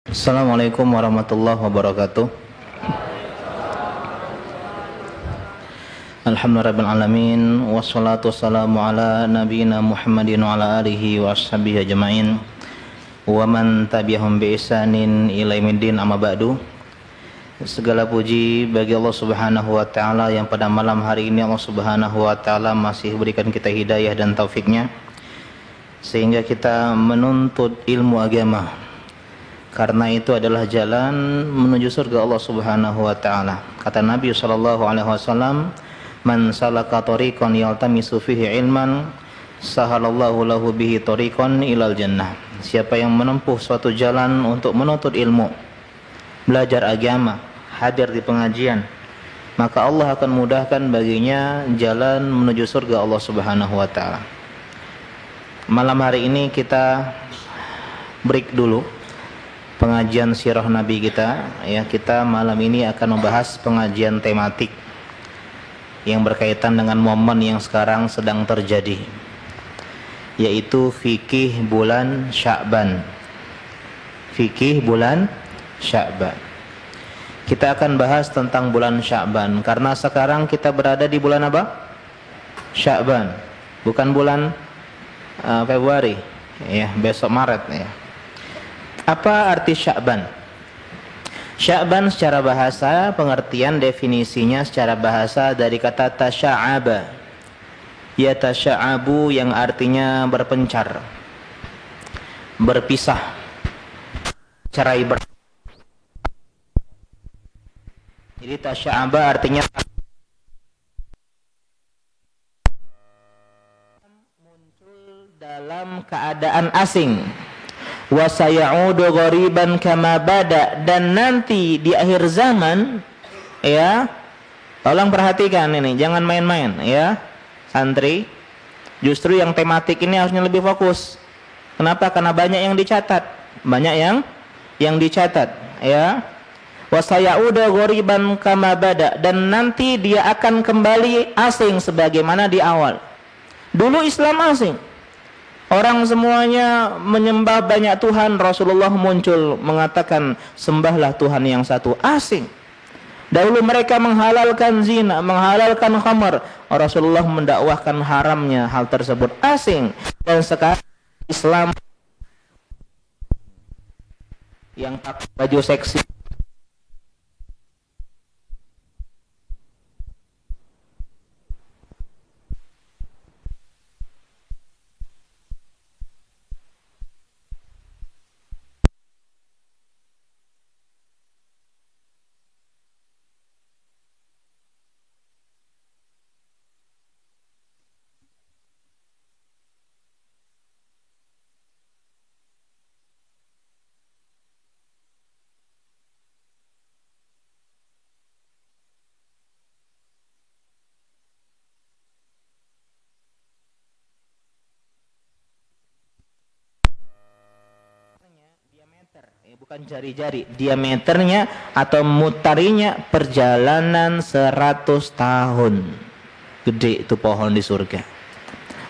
Assalamualaikum warahmatullahi wabarakatuh. Alhamdulillahirrahmanirrahim. Wassalatu wassalamu ala nabiyina Muhammadin wa ala alihi wa ashabihi ajma'in wa man tabi'ahum bi ihsanin ila yaumiddin, amma ba'du. Segala puji bagi Allah Subhanahu wa taala yang pada malam hari ini Allah Subhanahu wa taala masih berikan kita hidayah dan taufiknya sehingga kita menuntut ilmu agama. Karena itu adalah jalan menuju surga Allah Subhanahu wa taala. Kata Nabi sallallahu alaihi wasallam, "Man salaka tariqan yaltamisu fihi ilman, sahalallahu lahu bihi tariqan ilal jannah." Siapa yang menempuh suatu jalan untuk menuntut ilmu, belajar agama, hadir di pengajian, maka Allah akan mudahkan baginya jalan menuju surga Allah Subhanahu wa taala. Malam hari ini kita break dulu pengajian sirah Nabi kita, ya. Kita malam ini akan membahas pengajian tematik yang berkaitan dengan momen yang sekarang sedang terjadi, yaitu fikih bulan Sya'ban. Fikih bulan Sya'ban. Kita akan bahas tentang bulan Sya'ban karena sekarang kita berada di bulan apa? Sya'ban, bukan bulan Februari, ya, besok Maret, ya. Apa arti Sya'ban? Sya'ban secara bahasa, pengertian definisinya secara bahasa dari kata tasya'aba. Ya tasya'abu yang artinya berpencar, berpisah, cerai ber. Jadi tasya'aba artinya muncul dalam keadaan asing. Wa sayaudu ghariban kama bada, dan nanti di akhir zaman, ya, tolong perhatikan ini, jangan main-main, ya santri. Justru yang tematik ini harusnya lebih fokus. Kenapa? Karena banyak yang dicatat, yang dicatat, ya. Wa sayaudu ghariban kama bada, dan nanti dia akan kembali asing sebagaimana di awal. Dulu Islam asing, orang semuanya menyembah banyak Tuhan. Rasulullah muncul mengatakan sembahlah Tuhan yang satu. Asing. Dahulu mereka menghalalkan zina, menghalalkan khamar. Rasulullah mendakwahkan haramnya hal tersebut. Asing. Dan sekarang Islam yang pakai baju seksi, bukan jari-jari, diameternya atau mutarinya perjalanan 100 tahun. Gede itu pohon di surga.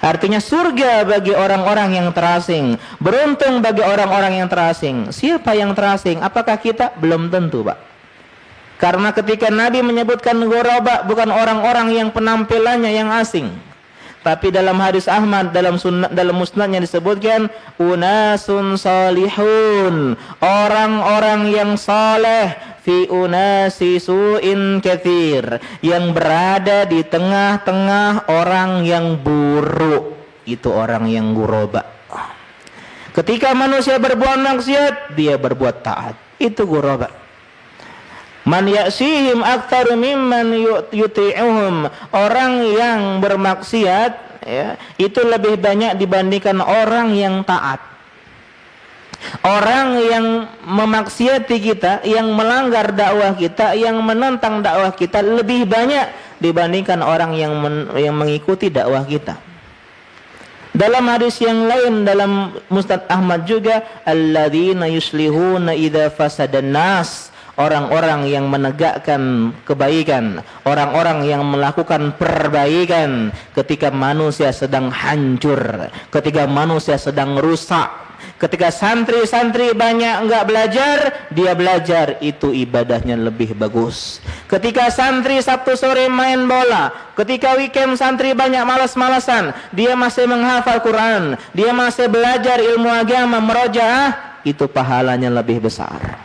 Artinya surga bagi orang-orang yang terasing. Beruntung bagi orang-orang yang terasing. Siapa yang terasing? Apakah kita? Belum tentu, Pak. Karena ketika Nabi menyebutkan ghuraba, bukan orang-orang yang penampilannya yang asing. Tapi dalam hadis Ahmad, dalam musnadnya disebutkan unasun salihun, orang-orang yang saleh, fi unasi su'in katsir, yang berada di tengah-tengah orang yang buruk. Itu orang yang ghuraba. Ketika manusia berbuat maksiat, dia berbuat taat. Itu ghuraba. Man ya'sihim aktsar mimman yuti'uhum, orang yang bermaksiat, ya, itu lebih banyak dibandingkan orang yang taat. Orang yang memaksiati kita, yang melanggar dakwah kita, yang menentang dakwah kita lebih banyak dibandingkan orang yang mengikuti dakwah kita. Dalam hadis yang lain dalam Musnad Ahmad juga, alladzina yuslihuna idza fasadan nas, orang-orang yang menegakkan kebaikan, orang-orang yang melakukan perbaikan ketika manusia sedang hancur, ketika manusia sedang rusak, Ketika santri-santri banyak enggak belajar, dia belajar, itu ibadahnya lebih bagus. Ketika santri Sabtu sore main bola, ketika weekend santri banyak malas-malasan, dia masih menghafal Quran, dia masih belajar ilmu agama, merojaah, itu pahalanya lebih besar.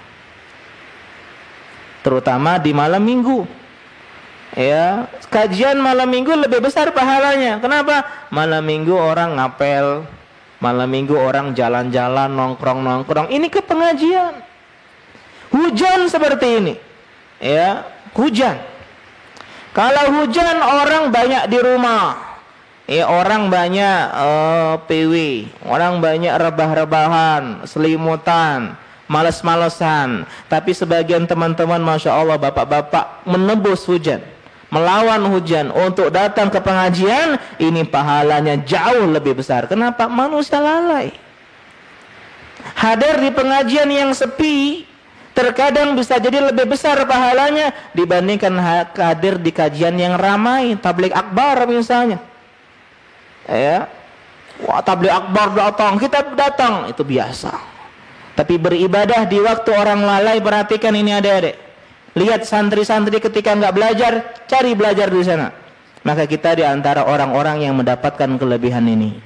Terutama di malam minggu. Ya, kajian malam minggu lebih besar pahalanya. Kenapa? Malam minggu orang ngapel, malam minggu orang jalan-jalan, nongkrong-nongkrong. Ini ke pengajian. Hujan seperti ini. Ya, hujan. Kalau hujan orang banyak di rumah. Ya, orang banyak PW, orang banyak rebah-rebahan, selimutan, males-malesan. Tapi sebagian teman-teman, Masya Allah, bapak-bapak menebus hujan, melawan hujan untuk datang ke pengajian, ini pahalanya jauh lebih besar. Kenapa? Manusia lalai. Hadir di pengajian yang sepi terkadang bisa jadi lebih besar pahalanya dibandingkan hadir di kajian yang ramai, tabligh akbar misalnya. Ya, wah, tabligh akbar datang, kita datang, itu biasa. Tapi beribadah di waktu orang lalai, perhatikan ini adik-adik. Lihat santri-santri ketika nggak belajar, cari belajar di sana. Maka kita di antara orang-orang yang mendapatkan kelebihan ini.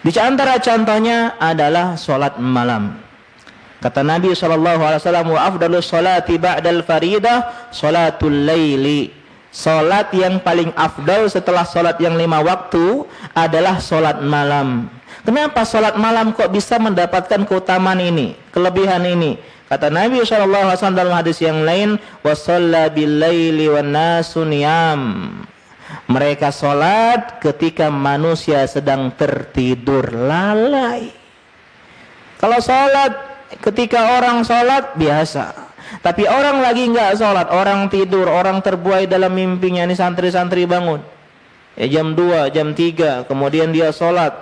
Di antara contohnya adalah sholat malam. Kata Nabi SAW, wa afdalus sholati ba'dal faridah sholatul laili. Sholat yang paling afdal setelah sholat yang 5 waktu adalah sholat malam. Kenapa sholat malam kok bisa mendapatkan keutamaan ini, kelebihan ini? Kata Nabi SAW dalam hadis yang lain, وَصَلَّى بِاللَّيْلِ وَالنَّاسُ نِيَامٌ. Mereka sholat ketika manusia sedang tertidur lalai. Kalau sholat ketika orang sholat biasa. Tapi orang lagi nggak sholat, orang tidur, orang terbuai dalam mimpinya. Ini santri-santri bangun ya, jam 2, jam 3, kemudian dia sholat.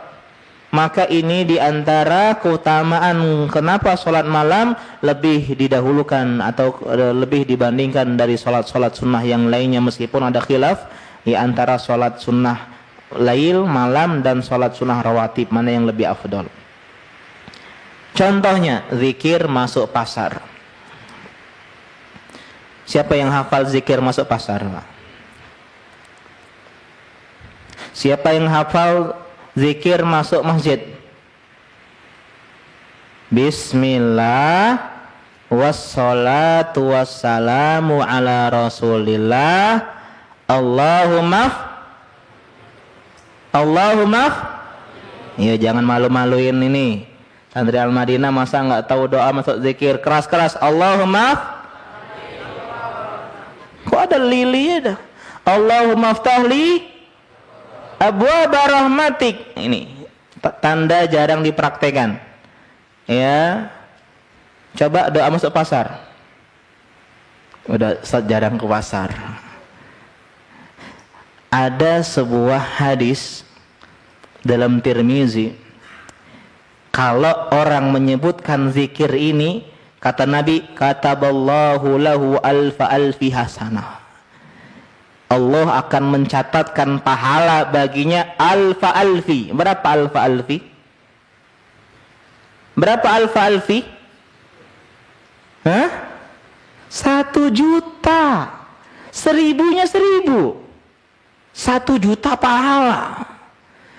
Maka ini diantara keutamaan kenapa sholat malam lebih didahulukan atau lebih dibandingkan dari sholat-sholat sunnah yang lainnya. Meskipun ada khilaf di antara sholat sunnah lail, malam, dan sholat sunnah rawatib, mana yang lebih afdol. Contohnya, zikir masuk pasar. Siapa yang hafal zikir masuk pasar? Siapa yang hafal zikir masuk masjid? Bismillah wassalatu wassalamu ala rasulillah Allahumma ya, jangan malu-maluin ini. Santri Al-Madinah masa nggak tahu doa masuk zikir? Keras-keras Allahumma. Kok ada lili ya dah? Allahumma ftahli abwaaba rahmatik. Ini tanda jarang dipraktekan. Ya. Coba doa masuk pasar. Udah jarang ke pasar. Ada sebuah hadis dalam Tirmizi, kalau orang menyebutkan zikir ini, kata Nabi, kataballahu lahu alfa alfi hasanah. Allah akan mencatatkan pahala baginya alfa alfi. Berapa alfa alfi? Berapa alfa alfi? Hah? 1 juta. 1000-nya 1000. 1 juta pahala.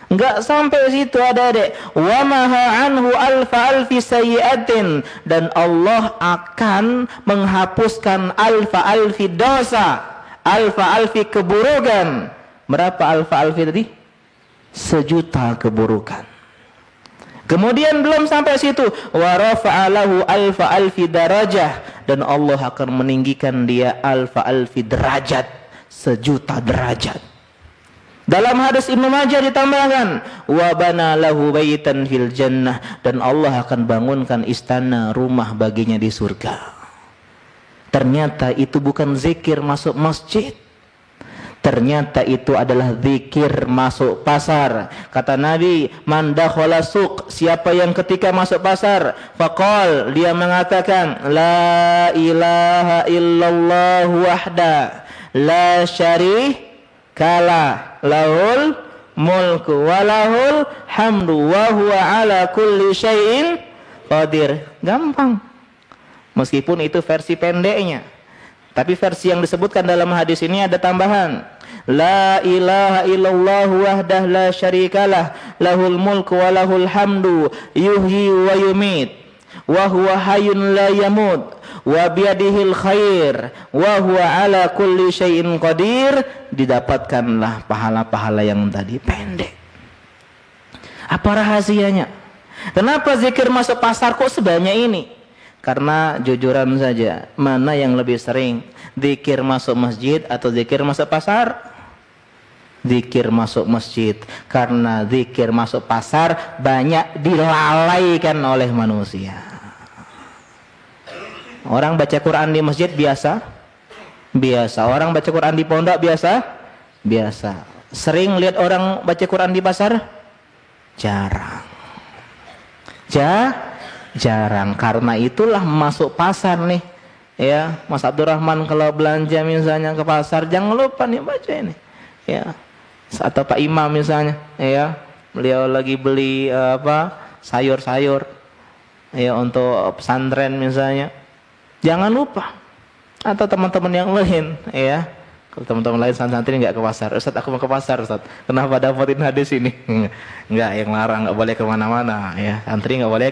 Enggak sampai situ ada-adek. Wa maha anhu alfa alfi sayyi'atin, dan Allah akan menghapuskan alfa alfi dosa, alfa alfi keburukan. Berapa alfa alfi tadi? 1 juta keburukan. Kemudian belum sampai situ, wa rafa'alahu alfa alfi darajah, dan Allah akan meninggikan dia alfa alfi derajat, 1 juta derajat. Dalam hadis Ibnu Majah ditambahkan, wa bana lahu baitan fil jannah, dan Allah akan bangunkan istana, rumah baginya di surga. Ternyata itu bukan zikir masuk masjid. Ternyata itu adalah zikir masuk pasar. Kata Nabi, man dakhala suq, siapa yang ketika masuk pasar, faqal, dia mengatakan la ilaha illallah wahda la syarika lah lahul mulku wa lahul hamdu wa huwa ala kulli syai'in qadir. Gampang. Meskipun itu versi pendeknya. Tapi versi yang disebutkan dalam hadis ini ada tambahan. La ilaha illallah wahdah la syarikalah lahul mulku wa lahul hamdu yuhyi wa yumit wa huwa hayyun la yamut wa biyadihil khair wa huwa ala kulli syai'in qadir. Didapatkanlah pahala-pahala yang tadi. Pendek. Apa rahasianya? Kenapa zikir masuk pasar kok sebanyak ini? Karena jujuran saja, mana yang lebih sering, zikir masuk masjid atau zikir masuk pasar? Zikir masuk masjid. Karena zikir masuk pasar banyak dilalaikan oleh manusia. Orang baca Quran di masjid biasa? Biasa. Orang baca Quran di pondok biasa? Biasa. Sering lihat orang baca Quran di pasar? Jarang. Jarang. Karena itulah masuk pasar nih. Ya, Mas Abdurrahman kalau belanja misalnya ke pasar, jangan lupa nih baca ini. Ya. Atau Pak Imam misalnya, ya. Beliau lagi beli sayur-sayur. Ya, untuk pesantren misalnya. Jangan lupa. Atau teman-teman yang lain, ya. Kalau teman-teman lain santri nggak ke pasar, Ustaz aku mau ke pasar Ustaz. Kenapa dapetin hadis ini? Enggak, yang larang nggak boleh kemana-mana, ya. Santri nggak boleh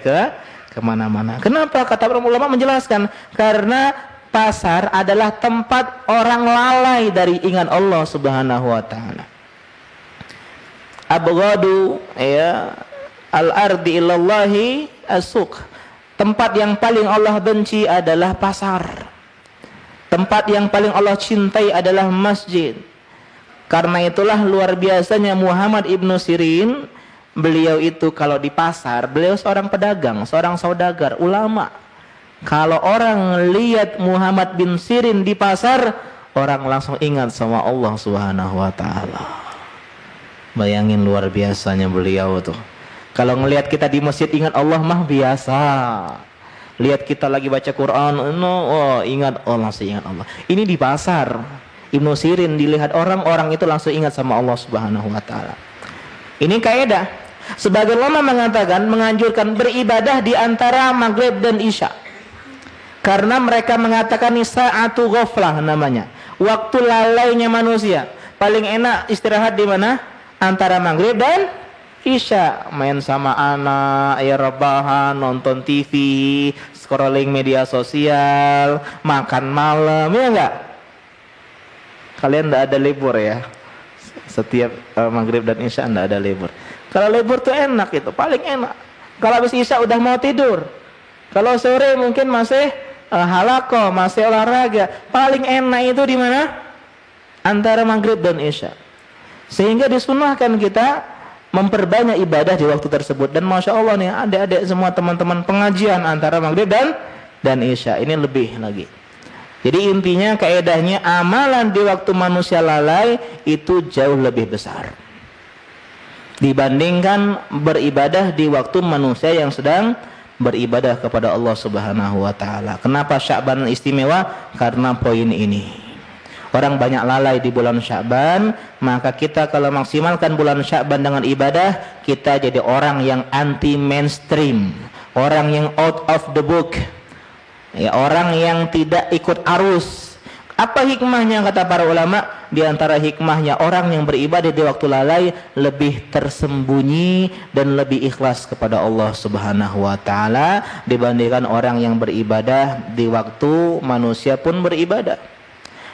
kemana-mana. Kenapa? Kata para ulama menjelaskan, karena pasar adalah tempat orang lalai dari ingat Allah Subhanahu Wa Taala. Abghadu ya al-ardi illallahi as-suq. Tempat yang paling Allah benci adalah pasar. Tempat yang paling Allah cintai adalah masjid. Karena itulah luar biasanya Muhammad ibnu Sirin. Beliau itu kalau di pasar, beliau seorang pedagang, seorang saudagar, ulama. Kalau orang lihat Muhammad bin Sirin di pasar, orang langsung ingat sama Allah Subhanahu Wa Taala. Bayangin luar biasanya beliau tuh. Kalau ngelihat kita di masjid ingat Allah mah biasa. Lihat kita lagi baca Quran, ingat Allah, langsung ingat Allah. Ini di pasar. Ibnu Sirin dilihat orang-orang itu langsung ingat sama Allah Subhanahu Wa Taala. Ini kaidah. Sebagian ulama mengatakan menganjurkan beribadah di antara maghrib dan isya. Karena mereka mengatakan ini sa'atu ghaflah namanya. Waktu lalainya manusia. Paling enak istirahat di mana? Antara maghrib dan isya, main sama anak, ya rebahan, nonton TV, scrolling media sosial, makan malam, ya enggak? Kalian enggak ada libur ya? Setiap maghrib dan isya enggak ada libur. Kalau libur tuh enak itu, paling enak. Kalau habis isya udah mau tidur. Kalau sore mungkin masih halaqah, masih olahraga. Paling enak itu di mana? Antara maghrib dan isya. Sehingga disunahkan kita memperbanyak ibadah di waktu tersebut. Dan Masya Allah nih adik-adik semua teman-teman pengajian antara maghrib dan isya ini lebih lagi. Jadi intinya kaedahnya amalan di waktu manusia lalai itu jauh lebih besar dibandingkan beribadah di waktu manusia yang sedang beribadah kepada Allah Subhanahu Wa Taala. Kenapa Sya'ban istimewa? Karena poin ini. Orang banyak lalai di bulan Sya'ban, maka kita kalau maksimalkan bulan Sya'ban dengan ibadah, kita jadi orang yang anti mainstream, orang yang out of the book, ya, orang yang tidak ikut arus. Apa hikmahnya kata para ulama? Di antara hikmahnya orang yang beribadah di waktu lalai lebih tersembunyi dan lebih ikhlas kepada Allah Subhanahu Wa Taala dibandingkan orang yang beribadah di waktu manusia pun beribadah.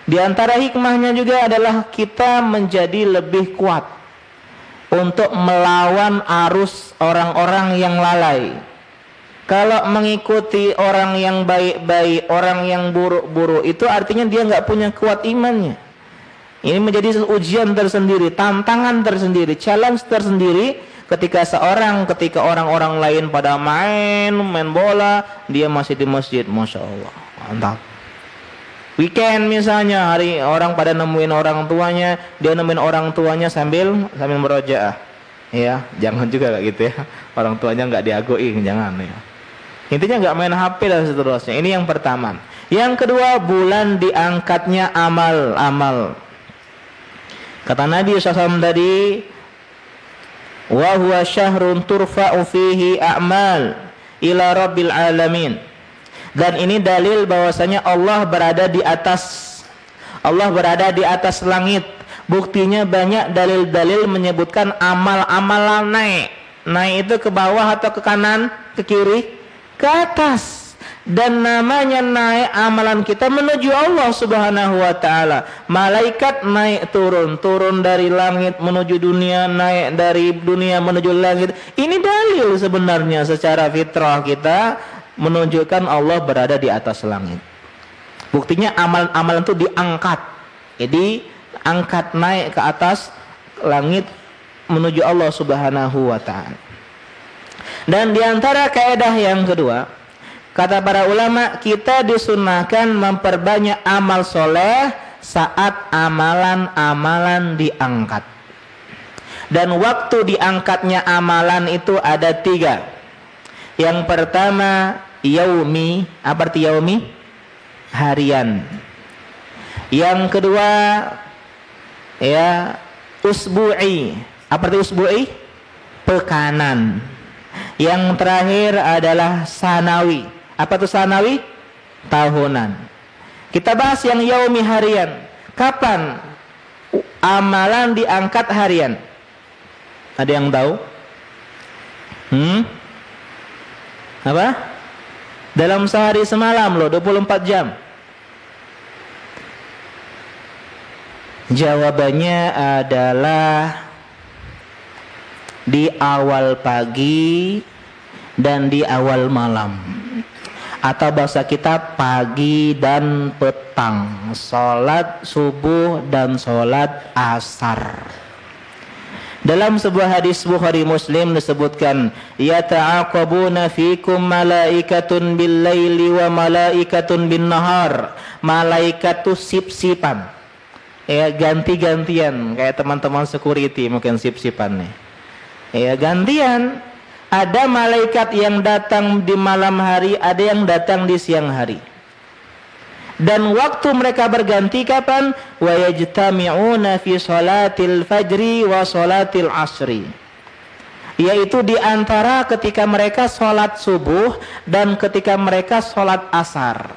Di antara hikmahnya juga adalah kita menjadi lebih kuat untuk melawan arus orang-orang yang lalai. Kalau mengikuti orang yang baik-baik, orang yang buruk-buruk, itu artinya dia nggak punya kuat imannya. Ini menjadi ujian tersendiri, tantangan tersendiri, challenge tersendiri ketika orang-orang lain pada main bola, dia masih di masjid. Masya Allah, mantap. Weekend misalnya, hari orang pada nemuin orang tuanya, dia nemuin orang tuanya sambil merojaah. Ya, jangan juga kayak gitu ya. Orang tuanya nggak diagoi, jangan ya. Intinya nggak main HP dan seterusnya. Ini yang pertama. Yang kedua, bulan diangkatnya amal-amal. Kata Nabi SAW tadi, wa huwa syahrun turfa'u fihi a'mal ila rabbil alamin. Dan ini dalil bahwasanya Allah berada di atas langit. Buktinya banyak dalil-dalil menyebutkan amal-amalan naik. Naik itu ke bawah atau ke kanan, ke kiri, ke atas. Dan namanya naik amalan kita menuju Allah Subhanahu wa taala. Malaikat naik turun dari langit menuju dunia, naik dari dunia menuju langit. Ini dalil sebenarnya secara fitrah kita menunjukkan Allah berada di atas langit. Buktinya amalan-amalan itu diangkat. Jadi angkat naik ke atas langit menuju Allah Subhanahu wa taala. Dan di antara kaidah yang kedua, kata para ulama, kita disunahkan memperbanyak amal soleh saat amalan-amalan diangkat. Dan waktu diangkatnya amalan itu ada 3. Yang pertama yaumi. Apa arti yaumi? Harian. Yang kedua ya usbu'i. Apa arti usbu'i? Pekanan. Yang terakhir adalah sanawi. Apa itu sanawi? Tahunan. Kita bahas yang yaumi, harian. Kapan amalan diangkat harian? Ada yang tahu? Apa? Dalam sehari semalam loh, 24 jam. Jawabannya adalah di awal pagi dan di awal malam, atau bahasa kita pagi dan petang, sholat subuh dan sholat asar. Dalam sebuah hadis Bukhari Muslim disebutkan, yata'aqabuna fikum malaikatun bil laili wa malaikatun bin nahar. Malaikat itu sip-sipan, ya, ganti-gantian, kayak teman-teman security mungkin sip-sipan nih. Ya, gantian. Ada malaikat yang datang di malam hari, ada yang datang di siang hari. Dan waktu mereka berganti kapan? Wa yajtami'una fi sholatil fajri wa sholatil asri. Yaitu di antara ketika mereka sholat subuh dan ketika mereka sholat asar.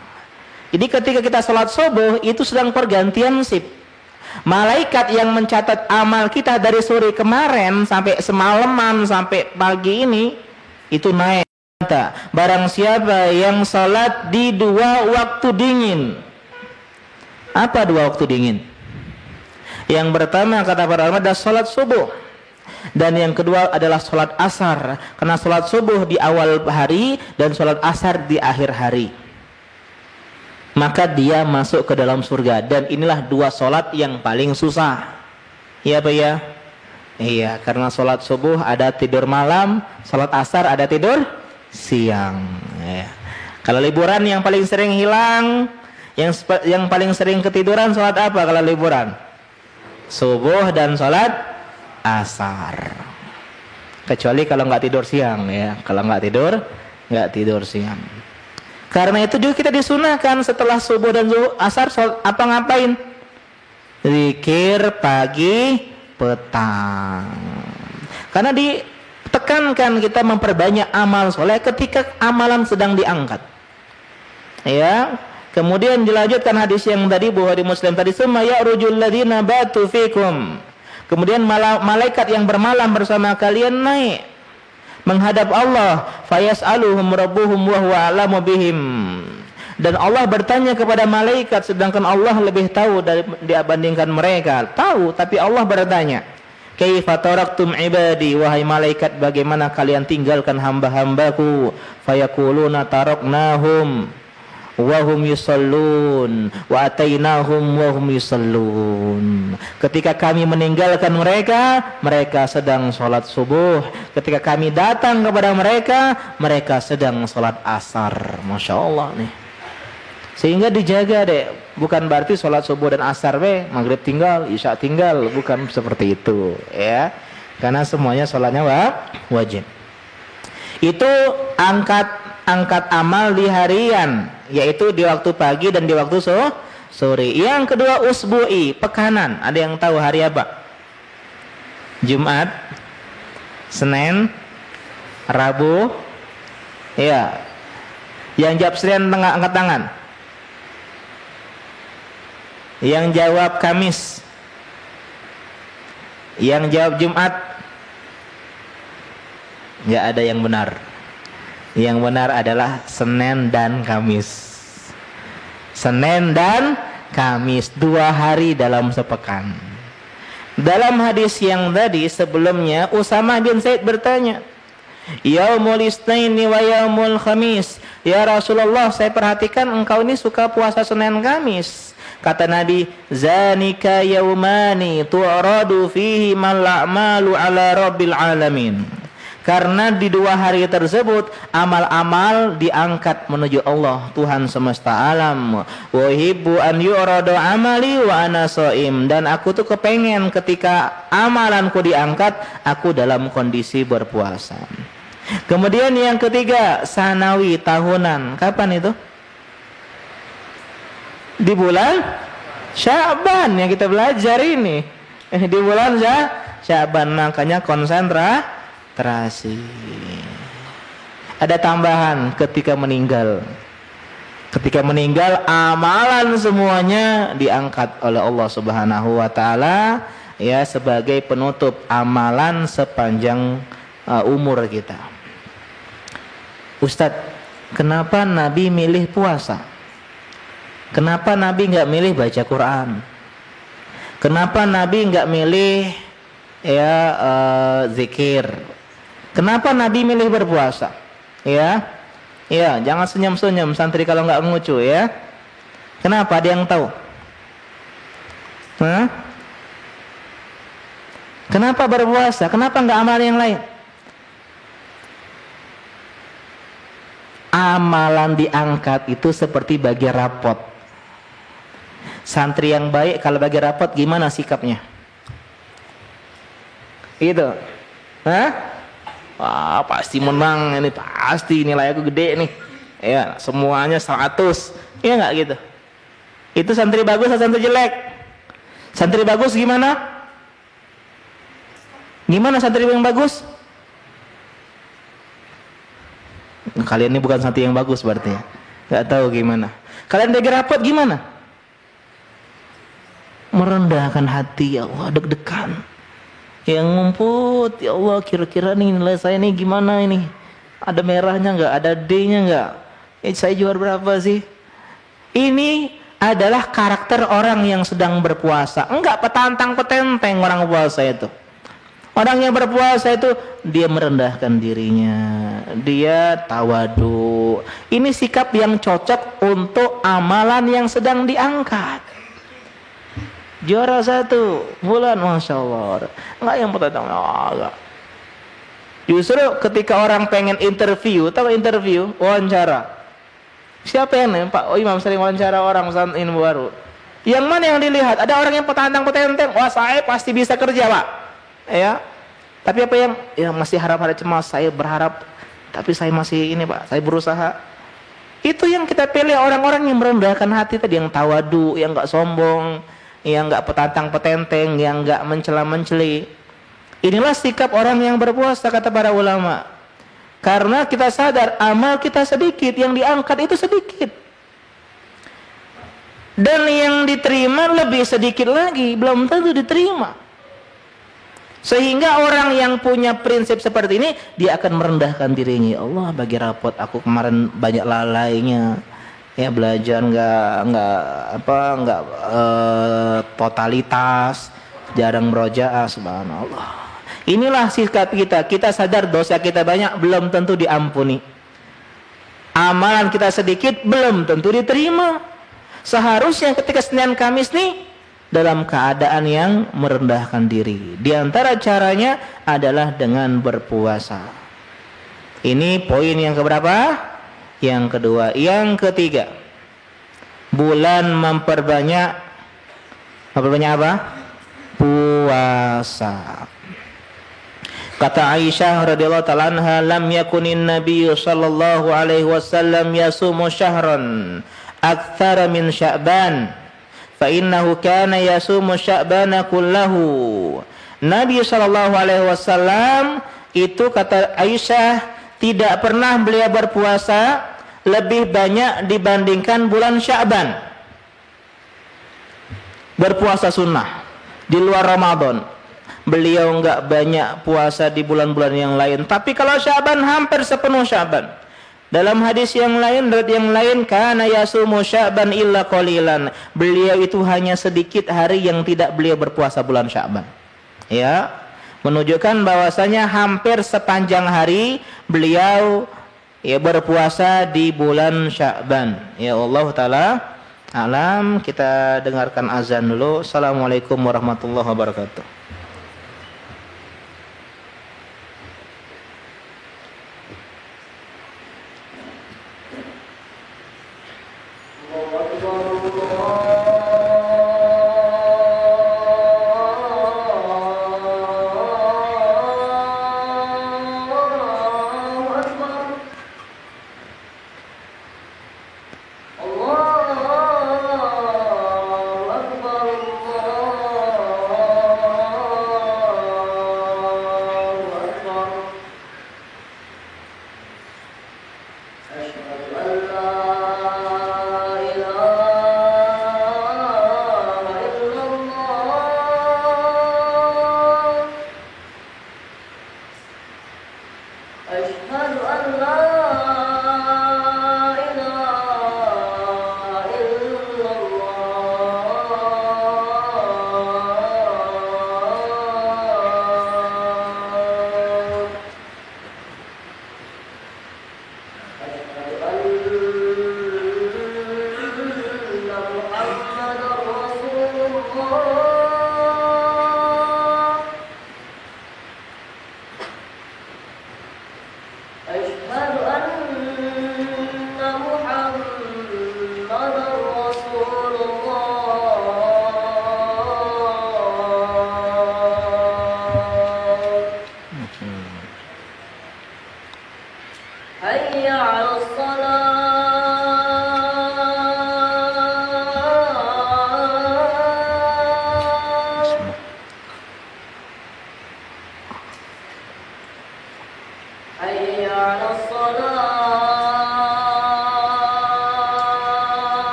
Jadi ketika kita sholat subuh itu sedang pergantian sip. Malaikat yang mencatat amal kita dari sore kemarin sampai semalaman sampai pagi ini itu naik. Barang siapa yang salat di 2 waktu dingin. Apa 2 waktu dingin? Yang pertama kata para ulama adalah salat subuh. Dan yang kedua adalah salat asar. Karena salat subuh di awal hari dan salat asar di akhir hari. Maka dia masuk ke dalam surga. Dan inilah 2 solat yang paling susah. Iya Pak ya? Iya, karena solat subuh ada tidur malam, solat asar ada tidur siang. Ya. Kalau liburan yang paling sering hilang, yang paling sering ketiduran solat apa kalau liburan? Subuh dan solat asar. Kecuali kalau nggak tidur siang ya. Kalau nggak tidur siang. Karena itu juga kita disunahkan setelah subuh dan asar apa ngapain? Zikir pagi, petang. Karena ditekankan kita memperbanyak amal soleh ketika amalan sedang diangkat. Ya. Kemudian dilanjutkan hadis yang tadi Bukhari Muslim tadi, summa ya'rujul ladzina batu fikum. Kemudian malaikat yang bermalam bersama kalian naik menghadap Allah, fayas'aluhum rabbuhum wa huwa a'lamu bihim. Dan Allah bertanya kepada malaikat sedangkan Allah lebih tahu dibandingkan mereka. Tahu, tapi Allah bertanya, kaifa taraktum ibadi, wahai malaikat bagaimana kalian tinggalkan hamba-hambaku? Fayaquluna taraknahum wa hum yusallun wa atainahum wa hum yusallun. Ketika kami meninggalkan mereka, mereka sedang sholat subuh. Ketika kami datang kepada mereka, mereka sedang sholat asar. Masya Allah nih. Sehingga dijaga deh. Bukan berarti sholat subuh dan asar maghrib tinggal, isya tinggal. Bukan seperti itu ya. Karena semuanya sholatnya wajib. Itu angkat amal di harian, yaitu di waktu pagi dan di waktu sore. Yang kedua usbu'i, pekanan. Ada yang tahu hari apa? Jumat, Senin, Rabu. Ya. Yang jawab Senin angkat tangan. Yang jawab Kamis. Yang jawab Jumat. Nggak ada yang benar. Yang benar adalah Senin dan Kamis. Senin dan Kamis, 2 hari dalam sepekan. Dalam hadis yang tadi sebelumnya, Usamah bin Zaid bertanya, Yaumul Itsnaini wa Yaumul Khamis. Ya Rasulullah, saya perhatikan engkau ini suka puasa Senin Kamis. Kata Nabi, zanika yaumani tu'radu fihi mal a'malu ala rabbil alamin. Karena di 2 hari tersebut amal-amal diangkat menuju Allah, Tuhan semesta alam. Wa hibbu an yu'radu amali wa ana shaim. Dan aku tuh kepengen ketika amalanku diangkat, aku dalam kondisi berpuasa. Kemudian yang ketiga, sanawi, tahunan. Kapan itu? Di bulan Sya'ban yang kita belajar ini. Di bulan Sya'ban, makanya konsentrasi. Ada tambahan ketika meninggal. Ketika meninggal amalan semuanya diangkat oleh Allah Subhanahu wa taala ya sebagai penutup amalan sepanjang umur kita. Ustadz, kenapa Nabi milih puasa? Kenapa Nabi nggak milih baca Quran? Kenapa Nabi nggak milih zikir? Kenapa Nabi milih berpuasa? Ya, jangan senyum-senyum santri kalau nggak ngucu ya. Kenapa? Ada yang tahu? Kenapa berpuasa? Kenapa nggak amal yang lain? Amalan diangkat itu seperti bagi rapot. Santri yang baik kalau bagi rapot gimana sikapnya? Gitu. Wah, pasti menang ini, pasti nilai aku gede nih. Ya, semuanya 100. Iya enggak gitu? Itu santri bagus atau santri jelek? Santri bagus gimana? Gimana santri yang bagus? Kalian ini bukan santri yang bagus berarti ya. Enggak tahu gimana. Kalian bagi rapot gimana? Merendahkan hati, ya Allah, deg-degan. Yang ngumpul, ya Allah, kira-kira nih nilai saya nih gimana ini? Ada merahnya enggak? Ada D-nya enggak? Saya juara berapa sih? Ini adalah karakter orang yang sedang berpuasa. Enggak petantang petenteng orang puasa itu. Orang yang berpuasa itu dia merendahkan dirinya, dia tawadu. Ini sikap yang cocok untuk amalan yang sedang diangkat. Juara 1 bulan, Masya Allah. Enggak yang petantang. Enggak. Justru ketika orang pengen interview, tahu interview, wawancara. Siapa yang nih, Pak Imam sering wawancara orang ini baru. Yang mana yang dilihat? Ada orang yang petantang petenteng. Wah, saya pasti bisa kerja, Pak. Ya. Tapi apa yang masih harap ada cemas, saya berharap, tapi saya masih ini, Pak, saya berusaha. Itu yang kita pilih, orang-orang yang merendahkan hati tadi, yang tawadu, yang enggak sombong, yang enggak petantang petenteng, yang enggak mencela-menceli. Inilah sikap orang yang berpuasa, kata para ulama. Karena kita sadar amal kita sedikit, yang diangkat itu sedikit. Dan yang diterima lebih sedikit lagi, belum tentu diterima. Sehingga orang yang punya prinsip seperti ini, dia akan merendahkan dirinya. Allah, bagi rapot aku kemarin banyak lalainya. Ya, belajar enggak totalitas, jarang berojaah, subhanallah. Inilah sikap kita. Kita sadar dosa kita banyak, belum tentu diampuni. Amalan kita sedikit, belum tentu diterima. Seharusnya ketika Senin Kamis nih dalam keadaan yang merendahkan diri. Di antara caranya adalah dengan berpuasa. Ini poin yang keberapa? Yang kedua. Yang ketiga, bulan memperbanyak apa? Puasa. Kata Aisyah radhiyallahu ta'ala anha, lam yakunin nabiyyu sallallahu alaihi wasallam yasumu syahran aktsara min Sya'ban fa innahu kana yasumu Sya'bana kullahu. Nabi sallallahu alaihi wasallam itu kata Aisyah tidak pernah beliau berpuasa lebih banyak dibandingkan bulan Sya'ban. Berpuasa sunnah di luar Ramadan. Beliau enggak banyak puasa di bulan-bulan yang lain, tapi kalau Sya'ban hampir sepenuh Sya'ban. Dalam hadis yang lain, kana yasumu Sya'ban illa qalilan. Beliau itu hanya sedikit hari yang tidak beliau berpuasa bulan Sya'ban. Ya, menunjukkan bahwasanya hampir sepanjang hari beliau ya berpuasa di bulan Sya'ban. Ya Allah taala alam. Kita dengarkan azan dulu. Assalamualaikum warahmatullahi wabarakatuh.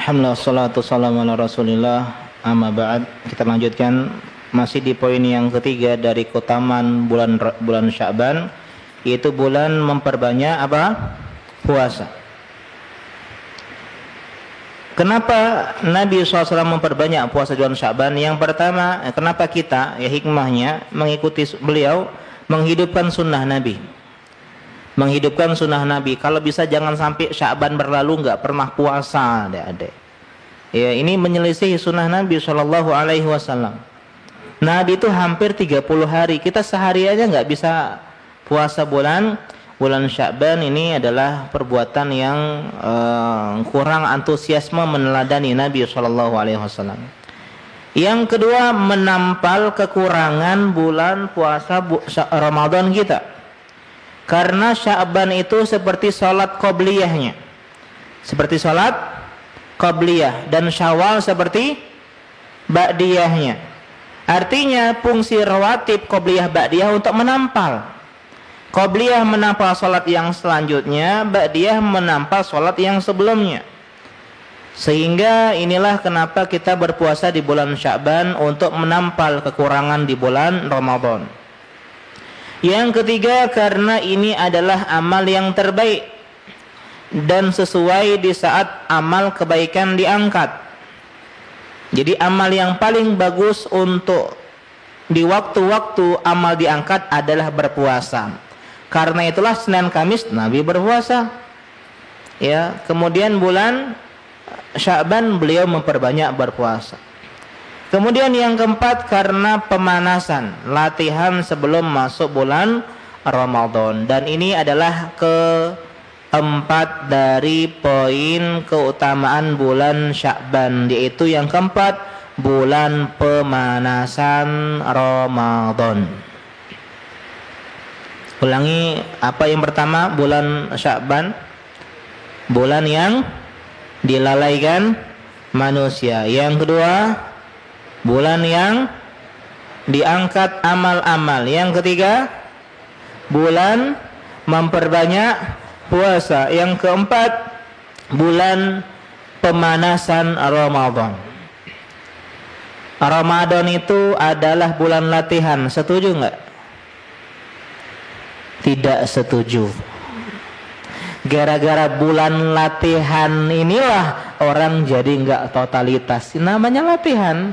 Alhamdulillah, salatu wassalamu ala rasulillah, amma ba'd. Kita lanjutkan masih di poin yang ketiga dari keutamaan bulan Sya'ban, yaitu bulan memperbanyak apa? Puasa. Kenapa Nabi SAW memperbanyak puasa bulan Sya'ban? Yang pertama, kenapa kita, ya hikmahnya mengikuti beliau, menghidupkan sunnah Nabi. Menghidupkan sunnah Nabi. Kalau bisa jangan sampai Sya'ban berlalu nggak pernah puasa, adik-adik. Ya, ini menyelisih sunnah Nabi SAW. Nabi itu hampir 30 hari. Kita sehari aja nggak bisa puasa bulan Sya'ban. Ini adalah perbuatan yang kurang antusiasme meneladani Nabi SAW. Yang kedua, menampal kekurangan bulan puasa Ramadan kita. Karena Sya'ban itu seperti sholat qobliyahnya, seperti sholat qobliyah, dan Syawal seperti ba'diyahnya. Artinya fungsi rawatib qobliyah ba'diyah untuk menampal. Qobliyah menampal sholat yang selanjutnya, ba'diyah menampal sholat yang sebelumnya. Sehingga inilah kenapa kita berpuasa di bulan Sya'ban, untuk menampal kekurangan di bulan Ramadan. Yang ketiga, karena ini adalah amal yang terbaik dan sesuai di saat amal kebaikan diangkat. Jadi amal yang paling bagus untuk di waktu-waktu amal diangkat adalah berpuasa. Karena itulah Senin Kamis Nabi berpuasa. Ya, kemudian bulan Sya'ban beliau memperbanyak berpuasa. Kemudian yang keempat, karena pemanasan, latihan sebelum masuk bulan Ramadan. Dan ini adalah keempat dari poin keutamaan bulan Sya'ban, yaitu yang keempat, bulan pemanasan Ramadan. Ulangi, apa yang pertama? Bulan Sya'ban, bulan yang dilalaikan manusia. Yang kedua, bulan yang diangkat amal-amal. Yang ketiga, bulan memperbanyak puasa. Yang keempat, bulan pemanasan Ramadan. Ramadan itu adalah bulan latihan. Setuju nggak? Tidak setuju. Gara-gara bulan latihan inilah orang jadi nggak totalitas. Namanya latihan.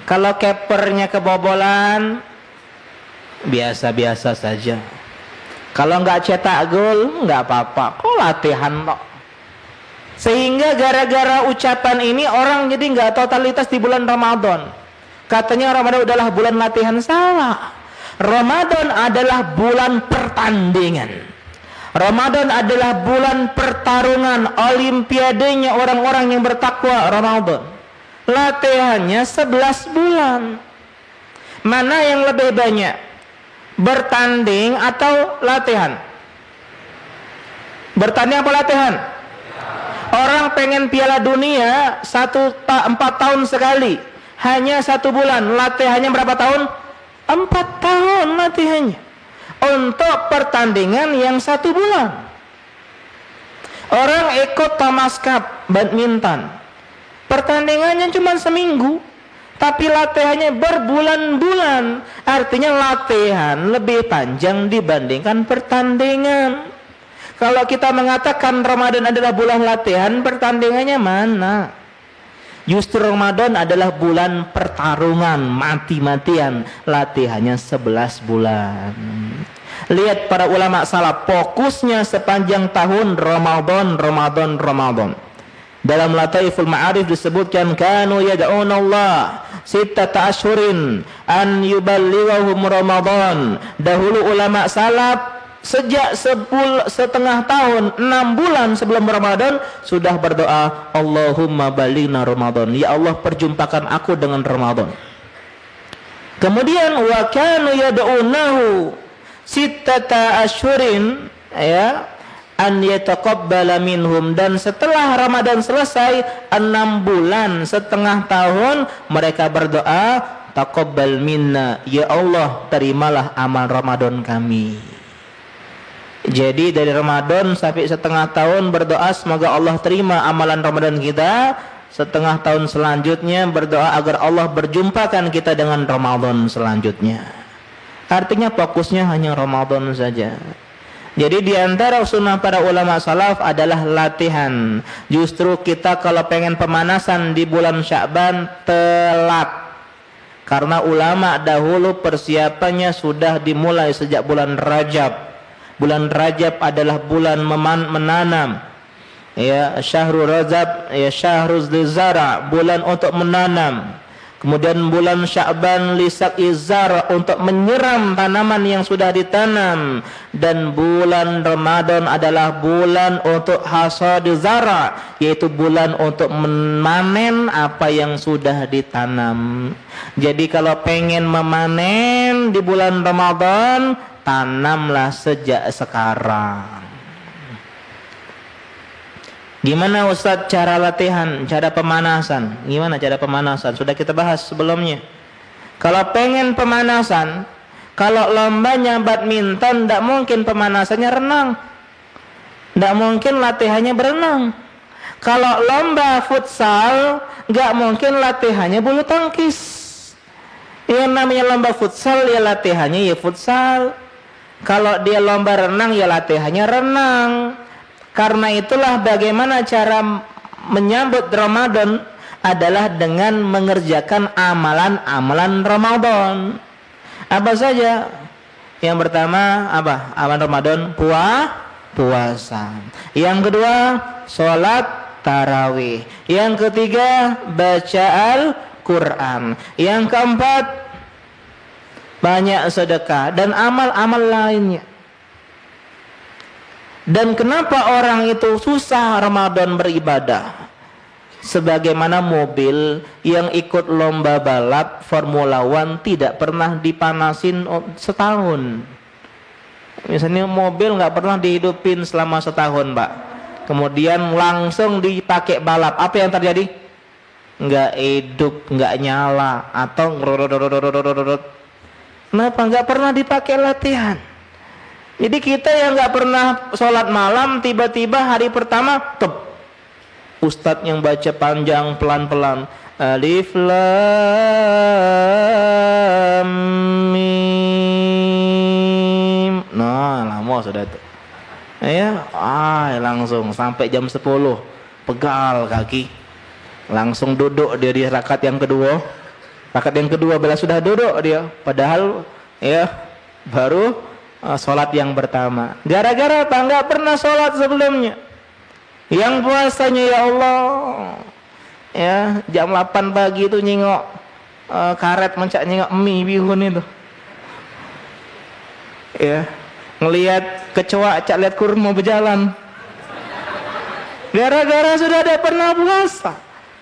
Kalau kepernya kebobolan, biasa-biasa saja. Kalau nggak cetak gol, nggak apa-apa. Kok latihan kok? Sehingga gara-gara ucapan ini orang jadi nggak totalitas di bulan Ramadan. Katanya Ramadan adalah bulan latihan. Salah. Ramadan adalah bulan pertandingan. Ramadan adalah bulan pertarungan, olimpiadenya orang-orang yang bertakwa. Ramadan latihannya 11 bulan. Mana yang lebih banyak? Bertanding atau latihan? Bertanding apa latihan? Orang pengen Piala Dunia 4 tahun sekali, hanya 1 bulan. Latihannya berapa tahun? 4 tahun latihannya. Untuk pertandingan yang 1 bulan. Orang ikut Thomas Cup badminton, pertandingannya cuma seminggu, tapi latihannya berbulan-bulan. Artinya latihan lebih panjang dibandingkan pertandingan. Kalau kita mengatakan Ramadan adalah bulan latihan, pertandingannya mana? Justru Ramadan adalah bulan pertarungan, mati-matian. Latihannya 11 bulan. Lihat para ulama salaf, fokusnya sepanjang tahun Ramadan. Dalam Lataiful Ma'arif disebutkan, kanu yad'una Allah sittata ashhurin an yuballighahum Ramadan. Dahulu ulama salaf sejak setengah tahun, 6 bulan sebelum Ramadan sudah berdoa, Allahumma balighna Ramadan, ya Allah perjumpakan aku dengan Ramadan. Kemudian wa kanu yad'unahu sittata ashhurin, ya, an yataqabbala minhum, dan setelah Ramadan selesai 6 bulan, setengah tahun, mereka berdoa, taqabbal minna, ya Allah terimalah amal Ramadan kami. Jadi dari Ramadan sampai setengah tahun berdoa semoga Allah terima amalan Ramadan kita. Setengah tahun selanjutnya berdoa agar Allah berjumpakan kita dengan Ramadan selanjutnya. Artinya fokusnya hanya Ramadan saja. Jadi di antara sunnah para ulama salaf adalah latihan. Justru kita kalau pengen pemanasan di bulan Sya'ban telat. Karena ulama dahulu persiapannya sudah dimulai sejak bulan Rajab. Bulan Rajab adalah bulan menanam. Ya, Syahrul Rajab, ya Syahrul Zara, bulan untuk menanam. Kemudian bulan Sya'ban lisak izar, untuk menyiram tanaman yang sudah ditanam. Dan bulan Ramadan adalah bulan untuk hasad zara, yaitu bulan untuk memanen apa yang sudah ditanam. Jadi kalau pengen memanen di bulan Ramadan, tanamlah sejak sekarang. Gimana Ustadz cara latihan, cara pemanasan? Gimana cara pemanasan? Sudah kita bahas sebelumnya. Kalau pengen pemanasan, kalau lombanya badminton, tidak mungkin pemanasannya renang. Tidak mungkin latihannya berenang. Kalau lomba futsal, nggak mungkin latihannya bulu tangkis. Yang namanya lomba futsal, ya latihannya ya futsal. Kalau dia lomba renang, ya latihannya renang. Karena itulah bagaimana cara menyambut Ramadan adalah dengan mengerjakan amalan-amalan Ramadan. Apa saja? Yang pertama apa? Amalan Ramadan puasa. Yang kedua sholat tarawih. Yang ketiga baca Al-Quran. Yang keempat banyak sedekah dan amal-amal lainnya. Dan kenapa orang itu susah Ramadan beribadah? Sebagaimana mobil yang ikut lomba balap Formula One tidak pernah dipanasin setahun. Misalnya mobil nggak pernah dihidupin selama setahun, Pak. Kemudian langsung dipakai balap. Apa yang terjadi? Nggak hidup, nggak nyala, atau kenapa? Nggak pernah dipakai latihan. Jadi kita yang nggak pernah sholat malam, tiba-tiba hari pertama, Ustadz yang baca panjang pelan-pelan, Alif Lam Mim. Nah, lama sudah itu. Ya, langsung sampai jam 10, pegal kaki, langsung duduk dia di rakaat yang kedua. Rakaat yang kedua bila sudah duduk dia, padahal ya baru sholat yang pertama. Gara-gara apa? Nggak pernah sholat sebelumnya. Yang puasanya ya Allah, ya jam 8 pagi itu nyingok karet mencak nyingok mie bihun itu. Ya, ngelihat kecoa cak lihat kurma berjalan. Gara-gara sudah ada pernah puasa.